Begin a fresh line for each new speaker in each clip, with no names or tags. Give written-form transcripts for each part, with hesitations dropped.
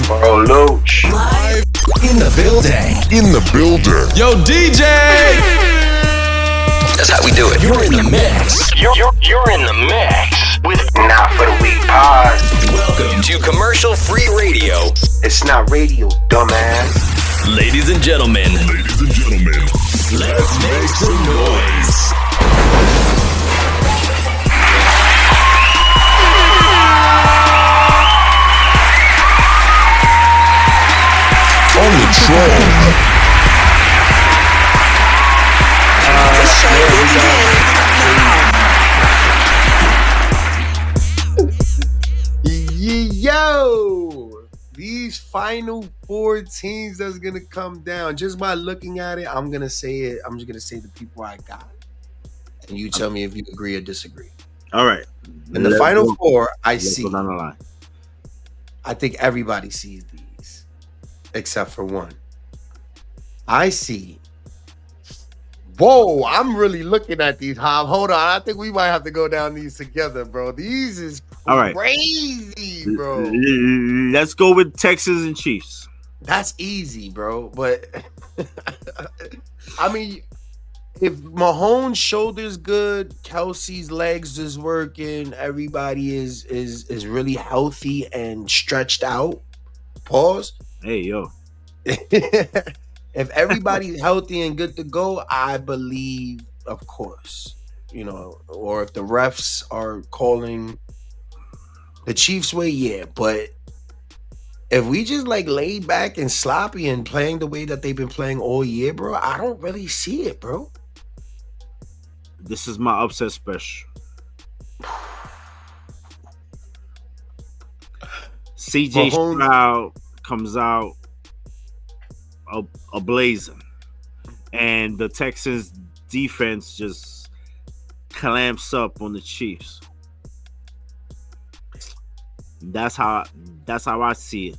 Bro, Loach.
Live in the building.
Yo, DJ!
That's how we do it.
You're in the mix.
You're in the mix with Not For The Weak Pod.
Welcome to commercial-free radio.
It's not radio, dumbass.
Ladies and gentlemen. Let's make some noise.
On the troll.
Yo, these final four teams that's gonna come down. Just by looking at it, I'm gonna say it. I'm just gonna say the people I got, and you tell me if you agree or disagree.
All right.
In the final four, I
Let's
see.
go down the line.
I think everybody sees these, except for one. I see. Whoa, I'm really looking at these, Hob. Hold on. I think we might have to go down these together, bro. These is
All right.
crazy, bro.
Let's go with Texans and Chiefs.
That's easy, bro. But I mean, if Mahomes' shoulder's good, Kelsey's legs is working, everybody is really healthy and stretched out. Pause.
Hey, yo.
If everybody's healthy and good to go, I believe, of course, or if the refs are calling the Chiefs' way, yeah. But if we just like laid back and sloppy and playing the way that they've been playing all year, bro, I don't really see it, bro.
This is my upset special. CJ Stroud comes out ablazing, and the Texans defense just clamps up on the Chiefs. That's how I see it.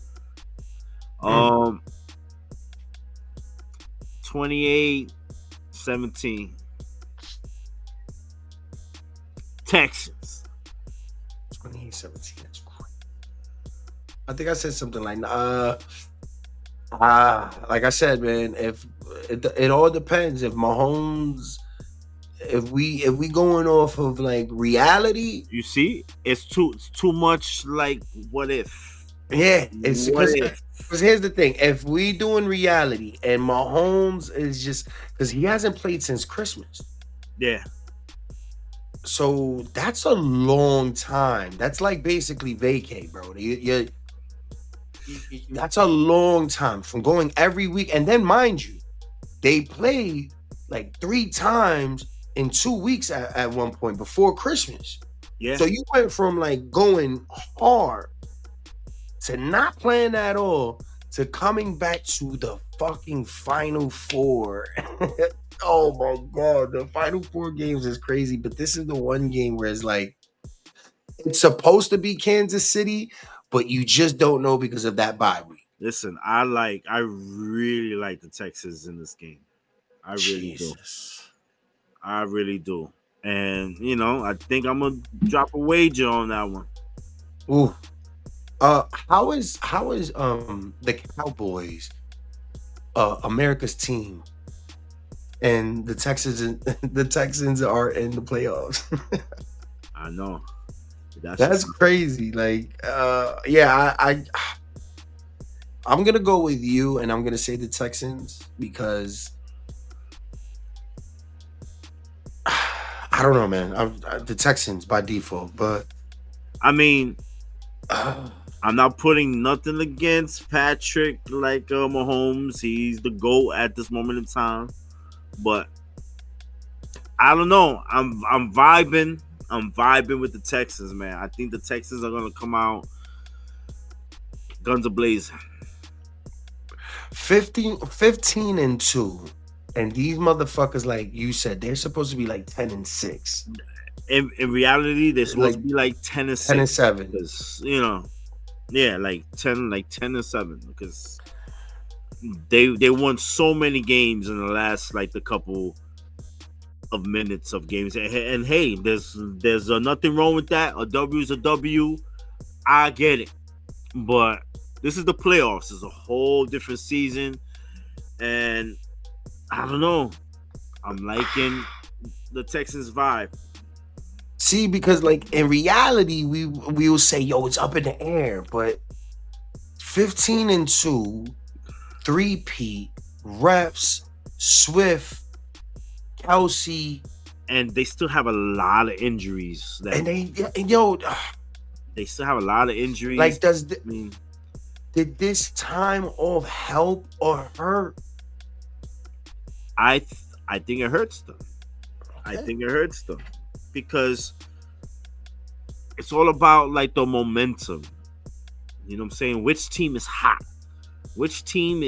28-17 Texans.
28-17. That's great. I think I said something like like I said, man, if it all depends. If Mahomes, if we going off of like reality,
you see, it's too much like what if.
Yeah, it's because here's the thing: if we doing reality and Mahomes is just because he hasn't played since Christmas,
yeah.
So that's a long time. That's like basically vacay, bro. That's a long time from going every week. And then, mind you, they played like 3 times in 2 weeks at one point before Christmas.
Yeah.
So you went from like going hard to not playing at all to coming back to the fucking final four. Oh my God. The final 4 games is crazy. But this is the one game where it's like, it's supposed to be Kansas City, but you just don't know because of that bye week.
Listen, I really like the Texans in this game. I really do. And I think I'm gonna drop a wager on that one.
Ooh. How is the Cowboys America's team and the Texans are in the playoffs?
I know.
That's crazy. Like, I'm gonna go with you, and I'm gonna say the Texans because I don't know, man. The Texans by default, but
I mean, I'm not putting nothing against Patrick like Mahomes. He's the GOAT at this moment in time, but I don't know. I'm vibing. I'm vibing with the Texans, man. I think the Texans are gonna come out guns a-blazing.
15-2, and these motherfuckers, like you said, they're supposed to be like 10-6.
In reality, they're supposed to be like 10-6.
10-7.
Because, like 10-7. Because they won so many games in the last like the couple of minutes of games. And hey, there's nothing wrong with that. A W is a W. I get it. But This is the playoffs. It's a whole different season, and I don't know. I'm liking the Texans vibe.
See, because like in reality, we will say, yo, it's up in the air, but 15-2, 3-peat, Reps, Swift, Kelsey,
And they still have a lot of injuries.
and yo,
They still have a lot of injuries.
like,
I mean,
did this time off help or hurt?
I think it hurts them. I
Okay.
think it hurts them because it's all about like the momentum. You know what I'm saying? Which team is hot? Which team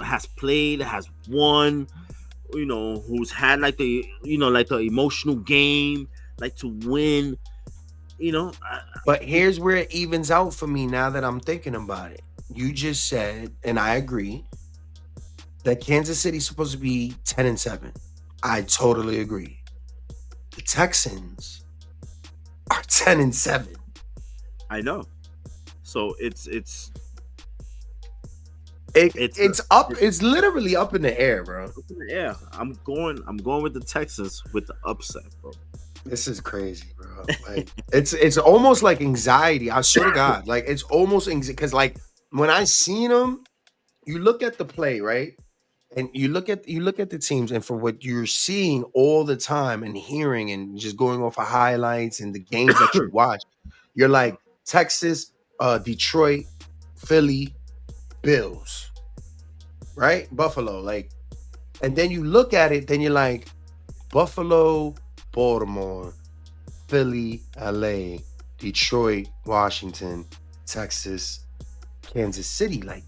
has played, has won? Who's had like the the emotional game, like to win.
But here's where it evens out for me now that I'm thinking about it. You just said, and I agree, that Kansas City's supposed to be 10-7. I totally agree. The Texans are 10-7.
I know. So it's
literally up in the air, bro.
yeah. I'm going with the Texans with the upset, bro.
This is crazy, bro. Like it's almost like anxiety. I swear to God, like it's almost because like when I seen them, you look at the play, right? And you look at the teams, and for what you're seeing all the time and hearing and just going off of highlights and the games that you watch, you're like Texas, Detroit, Philly, Bills, right? Buffalo, like, and then you look at it, then you're like Buffalo, Baltimore, Philly, LA, Detroit, Washington, Texas, Kansas City, like.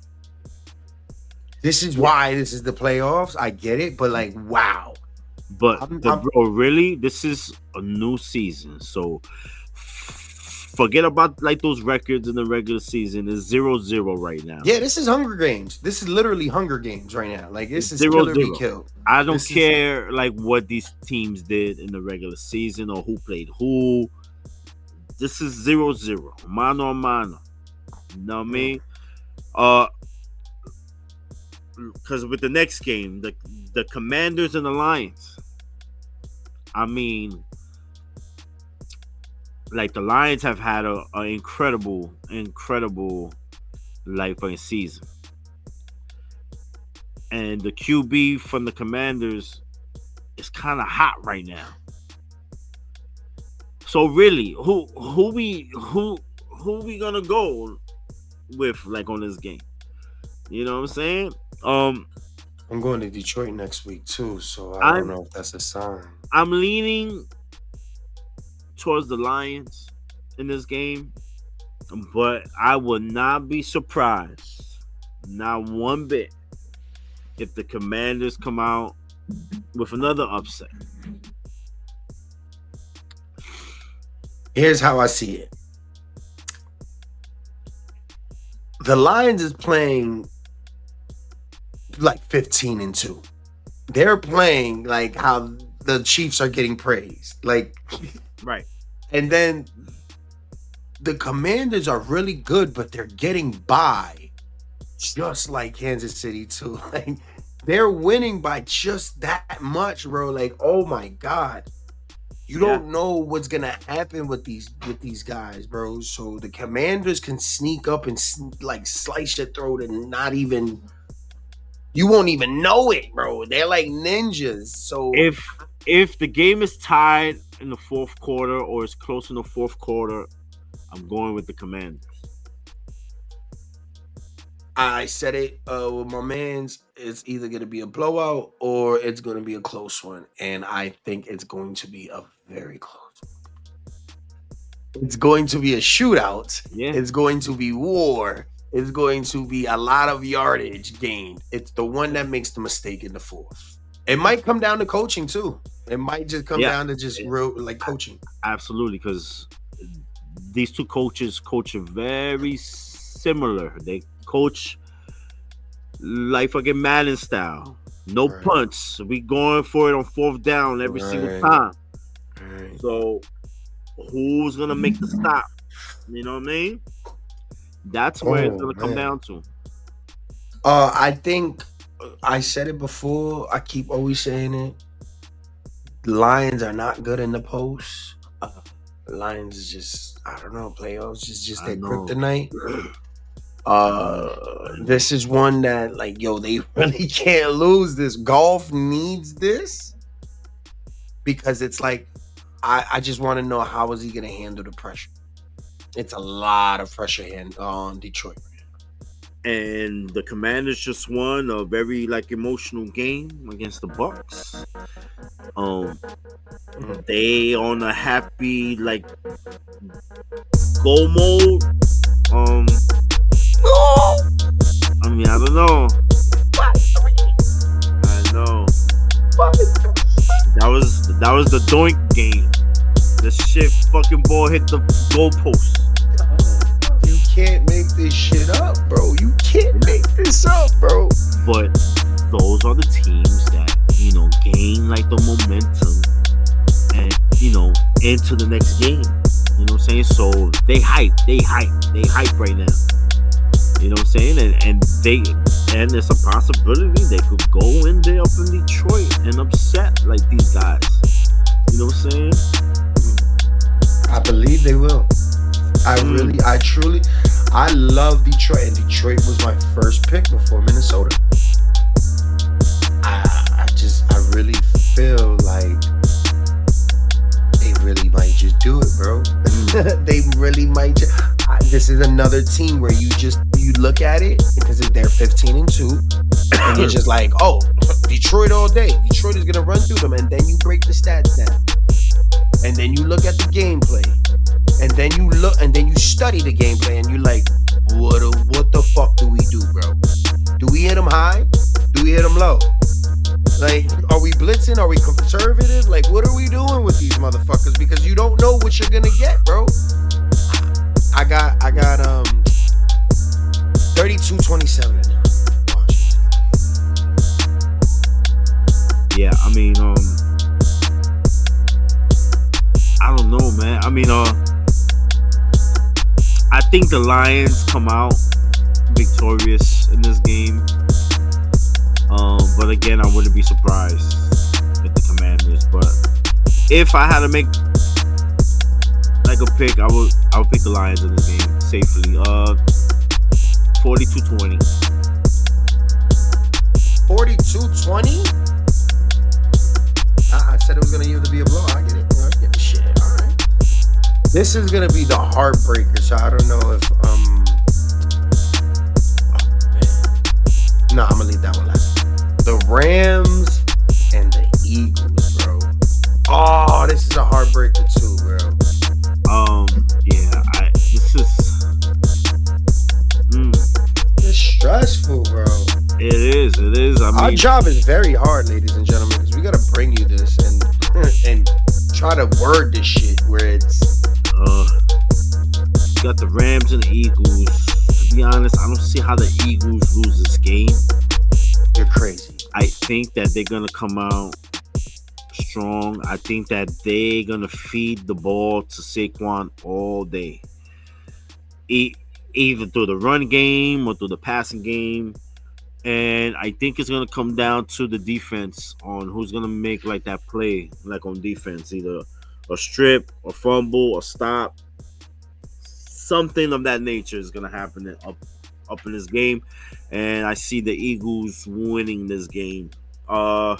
This is why this is the playoffs. I get it, but like, wow.
But bro, really, this is a new season, so forget about like those records in the regular season. It's 0-0 right now.
Yeah, this is Hunger Games. This is literally Hunger Games right now. Like this is
0-0.
kill or be killed.
I don't care like what these teams did in the regular season or who played who. This is 0-0, mano a mano. You know what I mean? Because with the next game, the Commanders and the Lions. I mean, like the Lions have had an incredible like fucking season, and the QB from the Commanders is kind of hot right now. So really, who we gonna go with like on this game? You know what I'm saying?
I'm going to Detroit next week too, so I don't know if that's a sign.
I'm leaning towards the Lions in this game, but I would not be surprised, not one bit, if the Commanders come out with another upset.
Here's how I see it. The Lions is playing like 15-2. They're playing like how the Chiefs are getting praised. Like,
right.
And then the Commanders are really good, but they're getting by just like Kansas City too. Like they're winning by just that much, bro. Like, oh my God. You don't know what's gonna happen with these guys, bro. So the Commanders can sneak up and like slice your throat and not even, you won't even know it, bro. They're like ninjas. So
if the game is tied in the fourth quarter or it's close in the fourth quarter, I'm going with the Commanders.
I said it with my mans. It's either going to be a blowout or it's going to be a close one. And I think it's going to be a very close one. It's going to be a shootout.
Yeah.
It's going to be war. It's going to be a lot of yardage gained. It's the one that makes the mistake in the fourth. It might come down to coaching too. It might just come down to just real like coaching.
Absolutely, because these two coaches coach very similar. They coach like fucking Madden style. No punts. We going for it on fourth down every single time. So who's gonna make the stop? You know what I mean? That's where it's gonna come down to.
I think I said it before. I keep always saying it. Lions are not good in the post. Lions is just, I don't know, playoffs is just their kryptonite. This is one that, like, yo, they really can't lose this. Golf needs this because it's like, I just want to know how is he going to handle the pressure. It's a lot of pressure on Detroit.
And the Commanders just won a very emotional game against the Bucks. They on a happy goal mode. I mean, I don't know. I know. That was the doink game. The shit fucking ball hit the goalpost.
You can't make this shit up, bro. You can't make this up, bro.
But those are the teams that, gain the momentum and, into the next game. You know what I'm saying? So they hype right now. You know what I'm saying? And there's a possibility they could go in there up in Detroit and upset these guys. You know what I'm saying?
I believe they will. I love Detroit, and Detroit was my first pick before Minnesota. I really feel like they really might just do it, bro. They really might this is another team where you look at it because they're 15-2, and you're just like, oh, Detroit all day. Detroit is gonna run through them, and then you break the stats down, and then you look at the gameplay, and then you study the gameplay, and you're like, what the fuck do we do, bro? Do we hit them high? Do we hit them low? Are we blitzing? Are we conservative? What are we doing with these motherfuckers? Because you don't know what you're gonna get, bro. I got 32-27.
Yeah, I mean, I don't know, man. I mean, I think the Lions come out victorious in this game. But again, I wouldn't be surprised with the Commanders. But if I had to make a pick, I would pick the Lions in this game safely. 42-20.
42-20? I said it was gonna either be a blow. I get it. I get the shit. All right. This is gonna be the heartbreaker. So I don't know if No, I'm gonna leave that one last. The Rams and the Eagles, bro. Oh, this is a heartbreaker too, bro.
Yeah, this is
It's stressful, bro.
It is. I mean,
our job is very hard, ladies and gentlemen, because we gotta bring you this and try to word this shit where it's
you got the Rams and the Eagles. To be honest, I don't see how the Eagles lose this game.
You're crazy.
I think that they're gonna come out strong. I think that they're gonna feed the ball to Saquon all day, either through the run game or through the passing game. And I think it's gonna come down to the defense on who's gonna make that play, on defense, either a strip, a fumble, a stop, something of that nature is gonna happen up in this game. And I see the Eagles winning this game. I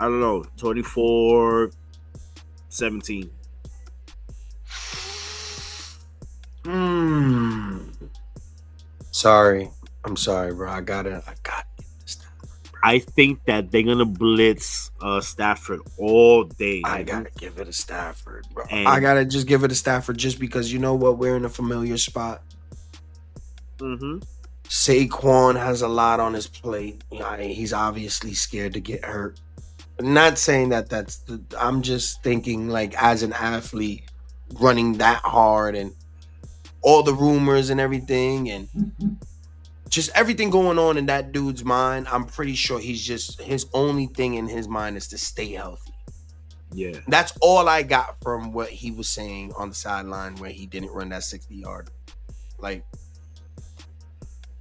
don't know, 24-17.
Sorry. I'm sorry, bro. I got it.
I think that they're gonna blitz Stafford all day.
I gotta give it to Stafford, bro. I gotta just give it to Stafford just because you know what? We're in a familiar spot. Saquon has a lot on his plate. He's obviously scared to get hurt. Not saying that I'm just thinking as an athlete running that hard and all the rumors and everything and just everything going on in that dude's mind. I'm pretty sure his only thing in his mind is to stay healthy.
Yeah.
That's all I got from what he was saying on the sideline where he didn't run that 60-yard. Like,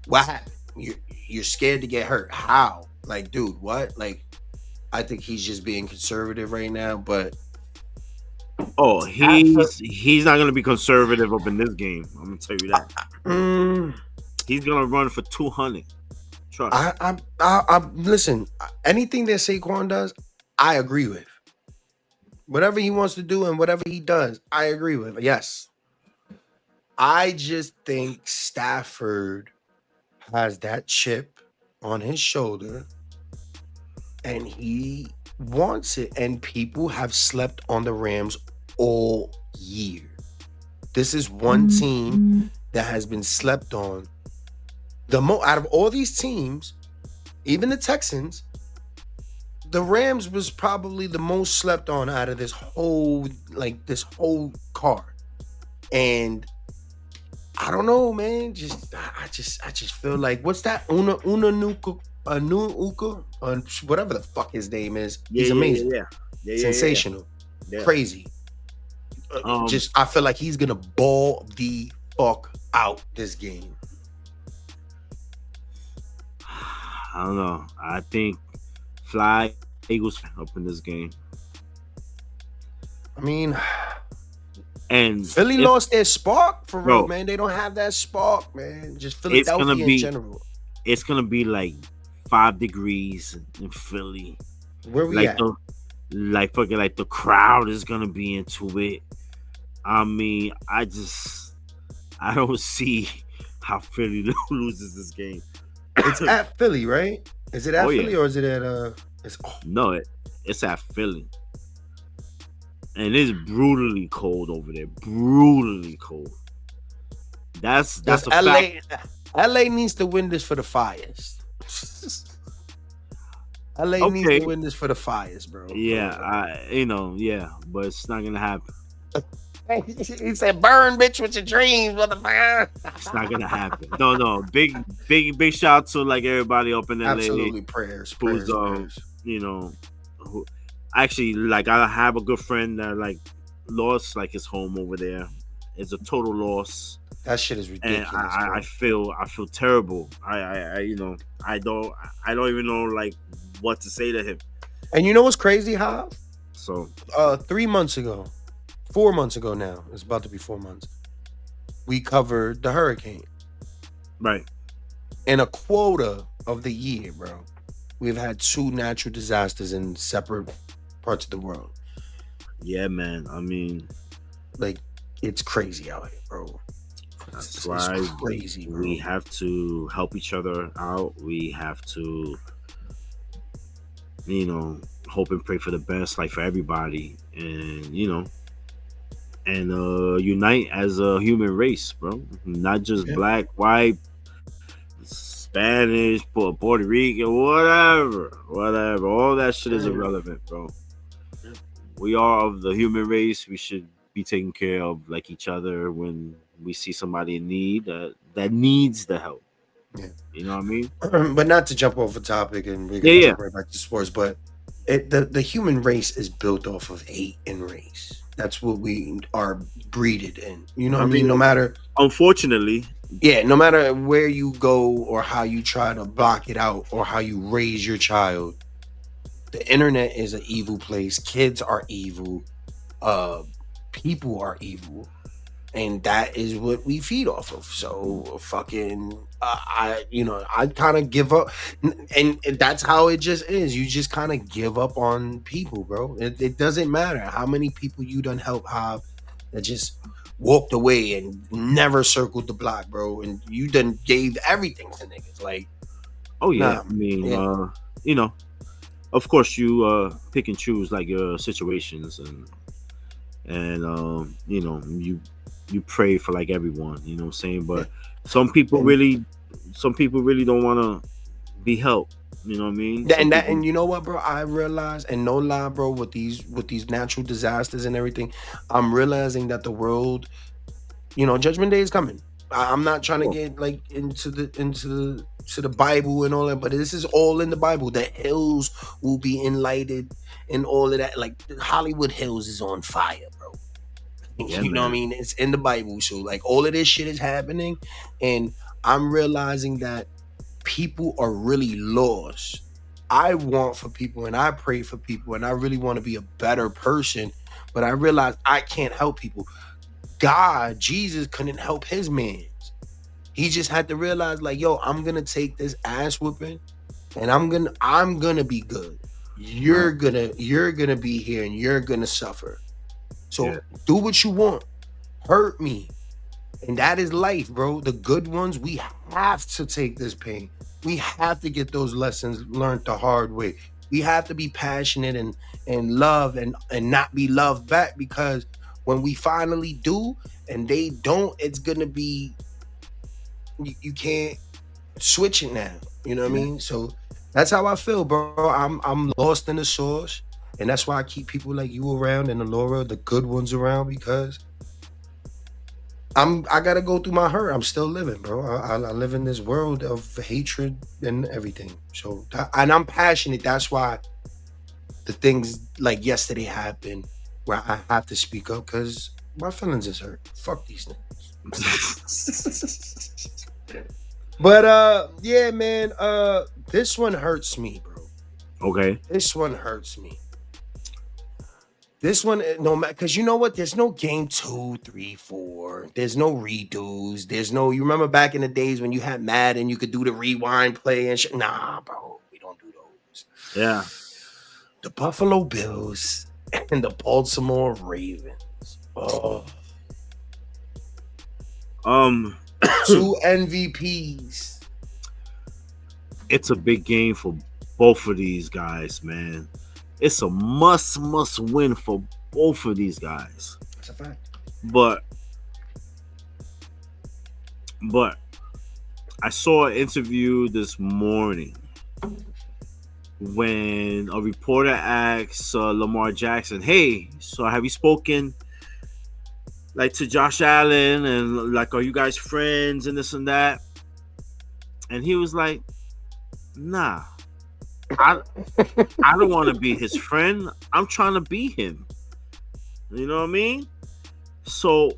what happened? You're scared to get hurt. How? Like, dude, what? Like, I think he's just being conservative right now, but
Oh,
after
he's not gonna be conservative up in this game. I'm gonna tell you that. He's gonna run for 200. Trust.
I listen. Anything that Saquon does, I agree with. Whatever he wants to do and whatever he does, I agree with. Yes, I just think Stafford has that chip on his shoulder, and he wants it. And people have slept on the Rams all year. This is one team that has been slept on. Out of all these teams, even the Texans, the Rams was probably the most slept on out of this whole card. And I don't know, man. I just feel like, what's that? Una Nuka, whatever the fuck his name is. He's amazing.
Yeah.
Sensational.
Yeah.
Crazy. I feel like he's gonna ball the fuck out this game.
I don't know. I think Fly Eagles up in this game.
I mean,
and
Philly lost their spark for real, man. They don't have that spark, man. Just Philadelphia in general.
It's gonna be like 5 degrees in Philly.
Where we at?
The crowd is gonna be into it. I mean, I don't see how Philly loses this game.
It's at Philly, right? Is it at Philly or is it at
No, it's at Philly. And it's brutally cold over there. Brutally cold. That's a
LA.
fact.
LA needs to win this for the Fires. LA needs to win this for the Fires, bro.
Yeah, but it's not gonna happen.
He said, "Burn, bitch, with your dreams, motherfucker."
It's not gonna happen. No. Big shout out to like everybody up in LA.
Absolutely, prayers.
Who actually, like, I have a good friend that like lost like his home over there. It's a total loss.
That shit is ridiculous.
And I feel terrible. I don't even know like what to say to him.
And you know what's crazy, How?
So
3 months ago. 4 months ago now. It's about to be 4 months. We covered the hurricane.
Right.
In a quota of the year, bro, we've had 2 natural disasters in separate parts of the world.
Yeah, man. I mean,
like, it's crazy out here, bro.
That's why
crazy, bro.
We have to help each other out. We have to, hope and pray for the best, like for everybody. And, unite as a human race, bro. Not just black, white, Spanish, Puerto Rican, whatever. All that shit is irrelevant, bro. We are of the human race. We should be taking care of like each other when we see somebody in need that needs the help.
Yeah.
You know what I mean?
But not to jump off a topic and we're gonna jump right back to sports, but the human race is built off of hate and race. That's what we are breeded in. You know what I mean? No matter,
unfortunately,
no matter where you go or how you try to block it out or how you raise your child, the internet is an evil place. Kids are evil. People are evil. And that is what we feed off of. So fucking, I kind of give up, and that's how it just is. You just kind of give up on people, bro. It doesn't matter how many people you done help have that just walked away and never circled the block, bro. And you done gave everything to niggas. Like,
oh yeah, I mean, of course you pick and choose like your situations, and you pray for like everyone, you know what I'm saying? But some people really don't want to be helped, you know what I mean?
And you know what, bro? I realize, and no lie, bro, with these natural disasters and everything, I'm realizing that the world, Judgment Day is coming. I'm not trying to get like into to the Bible and all that, but this is all in the Bible. The hills will be enlightened and all of that. Like Hollywood Hills is on fire, bro.
Yeah,
You know what I
man.
mean? It's in the Bible. So like all of this shit is happening, and I'm realizing that people are really lost. I want for people and I pray for people and I really want to be a better person, but I realize I can't help people. God, Jesus couldn't help his man. He just had to realize, like, yo, I'm gonna take this ass whooping and I'm gonna be good.
Right.
You're gonna be here and you're gonna suffer.
Yeah.
So do what you want. Hurt me. And that is life, bro. The good ones, we have to take this pain. We have to get those lessons learned the hard way. We have to be passionate and love and not be loved back, because when we finally do and they don't, it's gonna be you can't switch it now. You know what I
Yeah.
mean? So that's how I feel, bro. I'm lost in the sauce. And that's why I keep people like you around and Laura, the good ones around, because I gotta go through my hurt. I'm still living, bro. I live in this world of hatred and everything. So and I'm passionate. That's why the things like yesterday happened where I have to speak up because my feelings is hurt. Fuck these things. But yeah, man. This one hurts me, bro.
Okay.
This one hurts me. This one, no matter, because you know what? There's no game 2, 3, 4. There's no redos. There's no. You remember back in the days when you had Madden, you could do the rewind play and shit. Nah, bro, we don't do those.
Yeah.
The Buffalo Bills and the Baltimore Ravens. Oh, two MVPs.
It's a big game for both of these guys, man. It's a must win for both of these guys.
That's a fact.
But I saw an interview this morning when a reporter asked Lamar Jackson, "Hey, so have you spoken like to Josh Allen and like are you guys friends and this and that?" And he was like, "Nah, I don't want to be his friend. I'm trying to be him." You know what I mean? So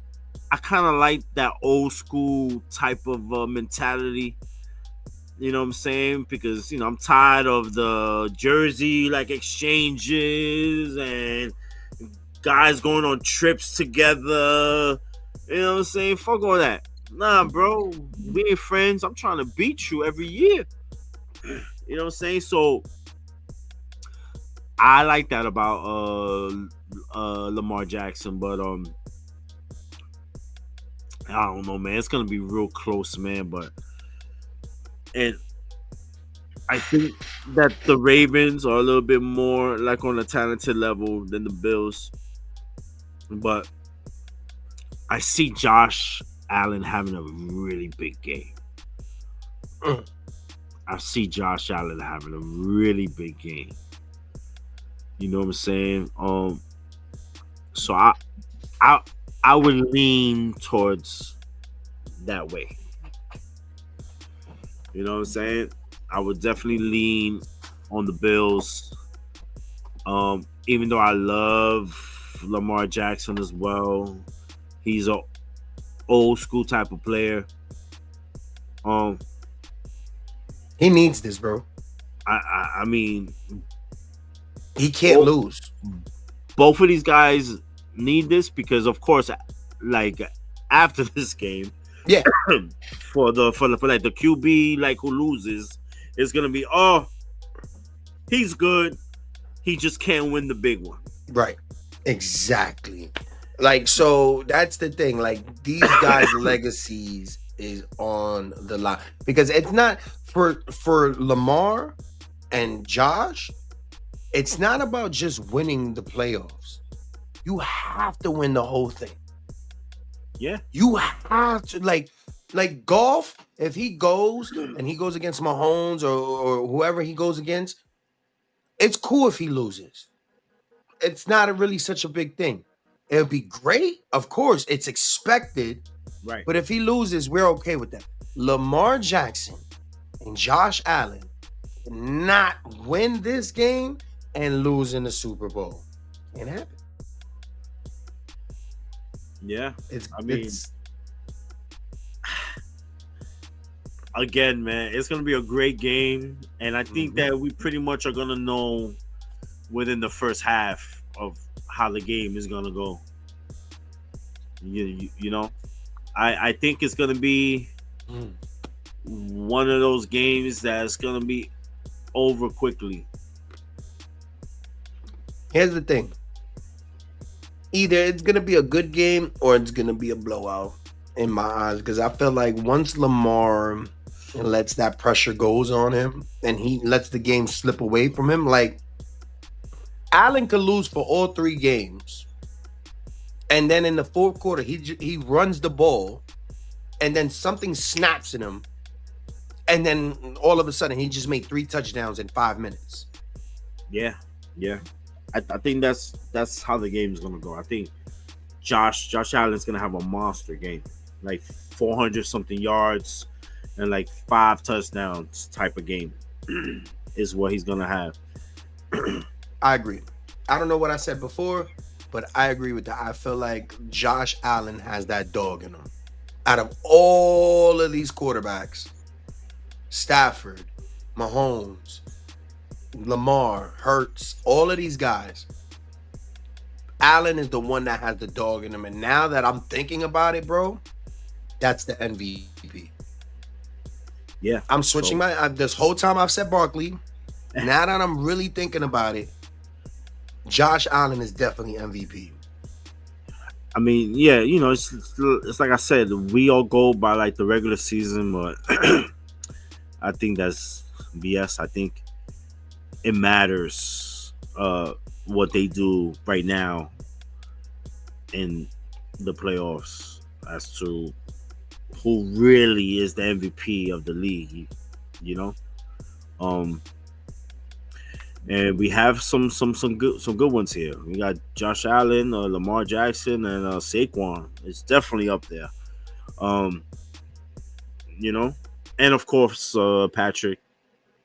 I kind of like that old school type of mentality. You know what I'm saying? Because I'm tired of the jersey like exchanges and guys going on trips together. You know what I'm saying? Fuck all that. Nah, bro, we ain't friends. I'm trying to beat you every year. You know what I'm saying? So I like that about Lamar Jackson, but I don't know, man. It's gonna be real close, man. And I think that the Ravens are a little bit more like on a talented level than the Bills. But I see Josh Allen having a really big game. I see Josh Allen having a really big game. You know what I'm saying? So I would lean towards that way. You know what I'm saying? I would definitely lean on the Bills. Even though I love Lamar Jackson as well, he's a old school type of player.
He needs this, bro.
I mean,
he can't lose.
Both of these guys need this because, of course, like after this game,
yeah,
for the QB like who loses, it's gonna be he's good, he just can't win the big one.
Right, exactly. Like, so that's the thing. Like, these guys' legacies is on the line because it's not for Lamar and Josh. It's not about just winning the playoffs. You have to win the whole thing.
Yeah.
You have to like golf, if he goes and he goes against Mahomes or whoever he goes against, it's cool if he loses. It's not really such a big thing. It would be great, of course, it's expected.
Right.
But if he loses, we're okay with that. Lamar Jackson And Josh Allen cannot win this game and lose in the Super Bowl. Can't happen.
Yeah.
It's
Again, man, it's gonna be a great game, and I think that we pretty much are gonna know within the first half of how the game is gonna go. You know, I think it's gonna be one of those games that's gonna be over quickly.
Here's the thing. Either it's gonna be a good game or it's gonna be a blowout in my eyes, because I feel like once Lamar lets that pressure goes on him and he lets the game slip away from him, like Allen could lose for all 3 games, and then in the fourth quarter he runs the ball, and then something snaps in him, and then all of a sudden he just made 3 touchdowns in 5 minutes.
Yeah. I think that's how the game is gonna go. I think Josh Allen's gonna have a monster game, like 400 something yards and like 5 touchdowns type of game is what he's gonna have.
I agree. I don't know what I said before, but I agree with that. I feel like Josh Allen has that dog in him. Out of all of these quarterbacks, Stafford, Mahomes, Lamar, Hurts, all of these guys, Allen is the one that has the dog in him. And now that I'm thinking about it, bro, that's the MVP.
Yeah.
I'm switching this whole time I've said Barkley. Now that I'm really thinking about it, Josh Allen is definitely MVP.
I mean, yeah, you know, it's like I said, we all go by like the regular season, but I think that's BS. I think it matters what they do right now in the playoffs as to who really is the MVP of the league, you know. And we have some good ones here. We got Josh Allen, Lamar Jackson, and Saquon. It's definitely up there. You know, and of course Patrick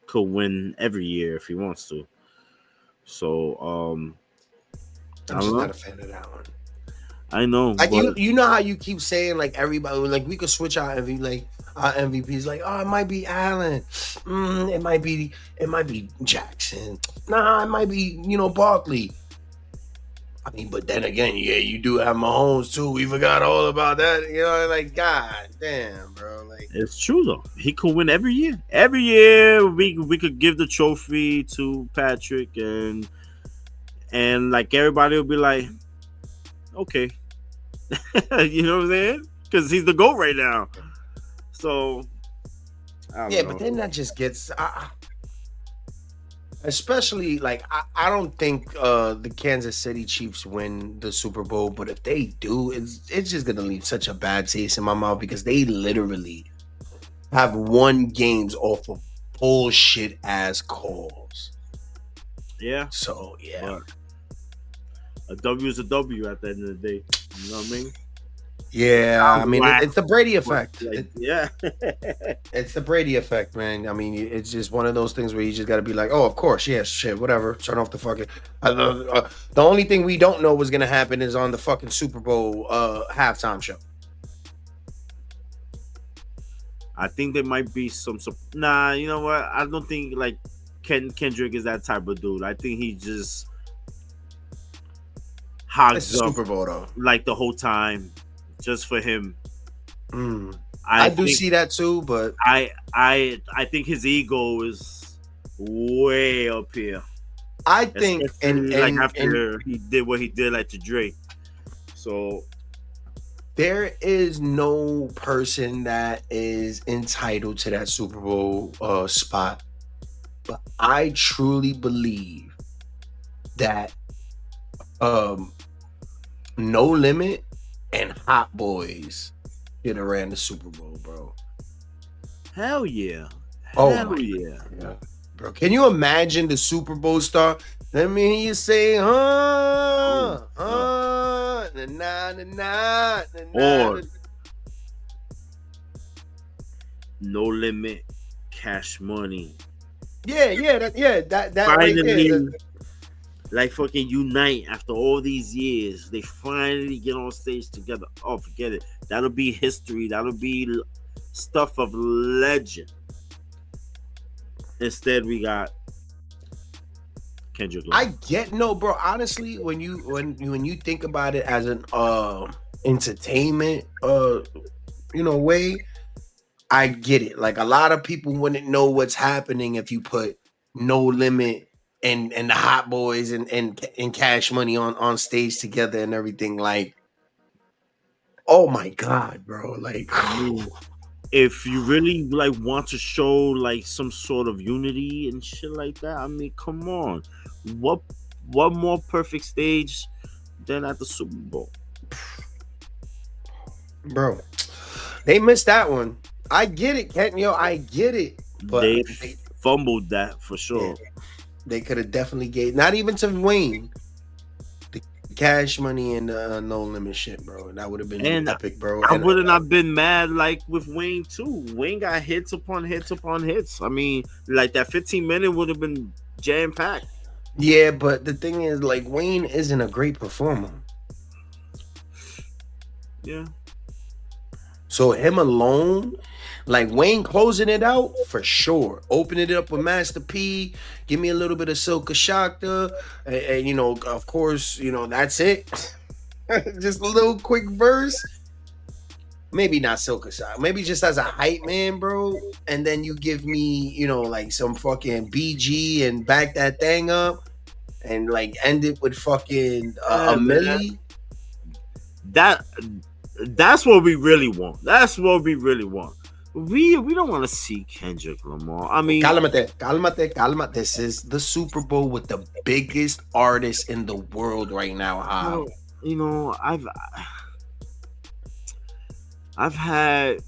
could win every year if he wants to. So
I'm just not a fan of that one.
I know,
like
but
you know how you keep saying like everybody, like we could switch our MVP, like our MVPs, like it might be Allen, it might be Jackson, it might be Barkley. I mean, but then again, yeah, you do have Mahomes too. We forgot all about that. Like god damn, bro. Like
it's true though. He could win every year. Every year we could give the trophy to Patrick, and like everybody will be like, okay. You know what I'm saying? Because he's the GOAT right now. So I don't know.
But then that just gets especially like I don't think the Kansas City Chiefs win the Super Bowl, but if they do, it's just gonna leave such a bad taste in my mouth, because they literally have won games off of bullshit ass calls.
Yeah.
So yeah.
But a W is a W at the end of the day. You know what I mean?
Yeah, I mean it's the Brady effect.
Yeah,
it's the Brady effect, man. I mean, it's just one of those things where you just got to be like, oh, of course, yes, shit, whatever. Turn off the fucking. The only thing we don't know what's gonna happen is on the fucking Super Bowl halftime show.
I think there might be some. Nah, you know what? I don't think like Kendrick is that type of dude. I think he just hogs up
Super Bowl though,
like the whole time, just for him.
I do see that too, but
I think his ego is way up here.
I think,
after he did what he did like to Drake, so
there is no person that is entitled to that Super Bowl spot, but I truly believe that No Limit and Hot Boys should have ran the Super Bowl, bro.
Hell yeah.
Hell yeah. Bro, can you imagine the Super Bowl star? Let me hear you say, na na na
or No Limit Cash Money
that right there.
finally like fucking unite after all these years. They finally get on stage together. Oh, forget it. That'll be history. That'll be stuff of legend. Instead, we got Kendrick Lamar.
I get no, bro. Honestly, when you think about it as an entertainment way, I get it. Like a lot of people wouldn't know what's happening if you put No Limit and the Hot Boys and Cash Money on stage together and everything. Like, oh my god, bro! Like,
if you really like want to show like some sort of unity and shit like that, I mean, come on, what more perfect stage than at the Super Bowl,
bro? They missed that one. I get it, Kent. I get it. But
they fumbled that for sure.
Yeah, they could have definitely gave, not even to Wayne, the Cash Money and No Limit shit, bro. That would have been epic, bro.
I wouldn't have been mad like with Wayne too. Wayne got hits upon hits upon hits. I mean, like that 15-minute would have been jam packed.
Yeah, but the thing is, like, Wayne isn't a great performer.
Yeah.
So him alone, like Wayne closing it out for sure. Opening it up with Master P, give me a little bit of Silka Shakta, and of course, that's it. Just a little quick verse. Maybe not Silka Shakta. Maybe just as a hype man, bro. And then you give me, like some fucking BG and back that thing up, and like end it with fucking a milli.
That's what we really want. That's what we really want. We don't want to see Kendrick Lamar. I mean,
calmate. This is the Super Bowl with the biggest artist in the world right now.
I've had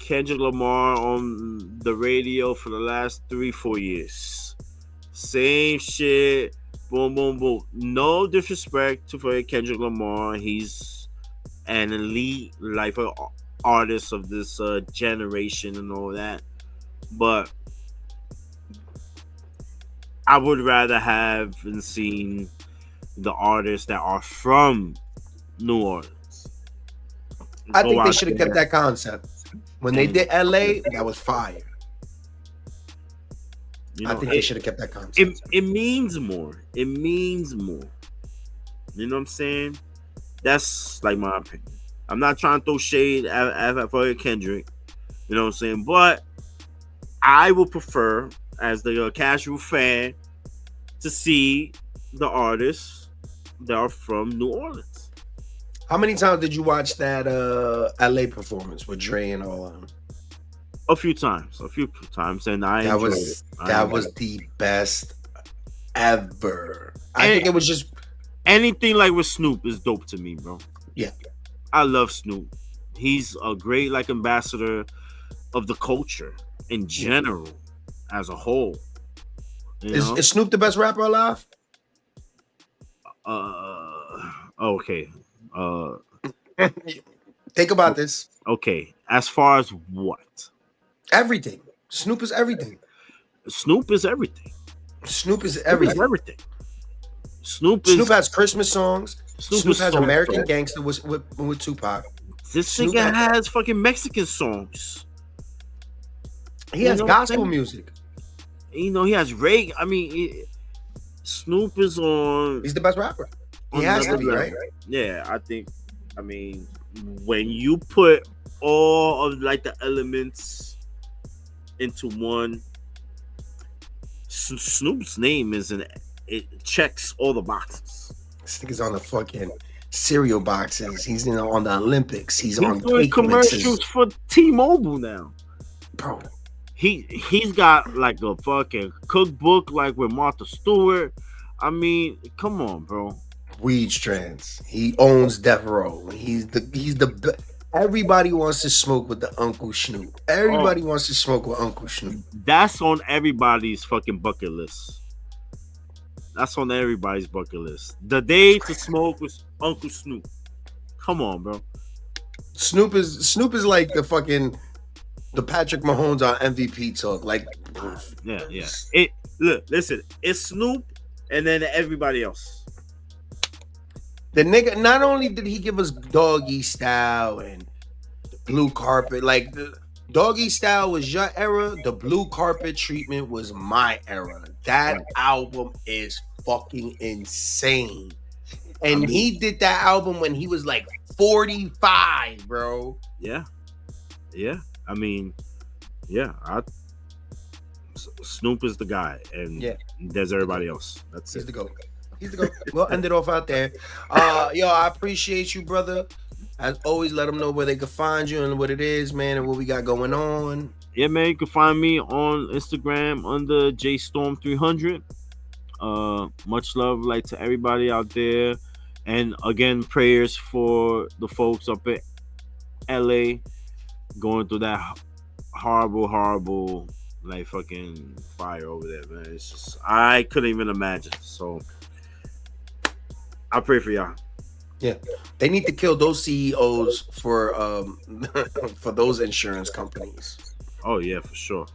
Kendrick Lamar on the radio for the last 3-4 years. Same shit. Boom, boom, boom. No disrespect to Kendrick Lamar. He's an elite life artist of this generation and all that, but I would rather have seen the artists that are from New Orleans.
I think they should have kept that concept. When they did LA, that was fire. I think they should have kept that concept.
It means more. It means more. You know what I'm saying? That's like my opinion. I'm not trying to throw shade at Kendrick. You know what I'm saying? But I would prefer, as the casual fan, to see the artists that are from New Orleans.
How many times did you watch that LA performance with Dre and all of them?
A few times, and that
was the best ever. I think it was just
anything like with Snoop is dope to me, bro.
Yeah,
I love Snoop. He's a great ambassador of the culture in general, as a whole.
Is Snoop the best rapper alive?
Okay.
Think about this.
Okay, as far as what?
Everything. Snoop is everything.
Snoop is everything.
Snoop has Christmas songs. Snoop has American Gangster with Tupac.
This nigga has fucking Mexican songs.
He has gospel music.
He has reggae. I mean, Snoop is on.
He's the best rapper. He has to be, right?
Yeah, I think. I mean, when you put all of the elements into one, Snoop's name it checks all the boxes.
This nigga's on the fucking cereal boxes. He's on the Olympics. He's on
doing commercials mixes for T-Mobile now,
bro.
He's got a fucking cookbook with Martha Stewart. I mean, come on, bro.
Weed Strands. He owns Death Row. He's the everybody wants to smoke with the Uncle Snoop. Everybody wants to smoke with Uncle Snoop.
That's on everybody's fucking bucket list. The day to smoke with Uncle Snoop. Come on, bro.
Snoop is like the fucking the Patrick Mahomes on MVP talk. Like,
Yeah. Listen, it's Snoop and then everybody else.
the nigga, not only did he give us Doggy Style and the blue carpet, like the Doggy Style was your era, the blue carpet treatment was my era. That album is fucking insane. And he did that album when he was like 45, bro.
Yeah. I mean, Snoop is the guy, and there's everybody else. That's
He's
it.
the GOAT. He's the GOAT. We'll end it off out there. Yo, I appreciate you, brother. As always, let them know where they can find you and what it is, man, and what we got going on.
Yeah, man, you can find me on Instagram under JStorm300. Much love, like, to everybody out there, and again, prayers for the folks up at LA going through that horrible, like, fucking fire over there, man. It's just, I couldn't even imagine. So I pray for y'all.
Yeah, they need to kill those CEOs for for those insurance companies.
Oh yeah, for sure,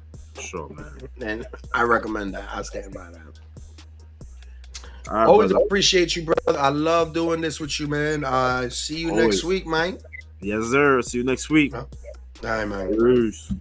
man.
And I recommend that. I stand by that.
All right,
Always
brother.
appreciate you, brother. I love doing this with you, man. See you next week, man.
Yes, sir. See you next week.
All right, man.
Peace.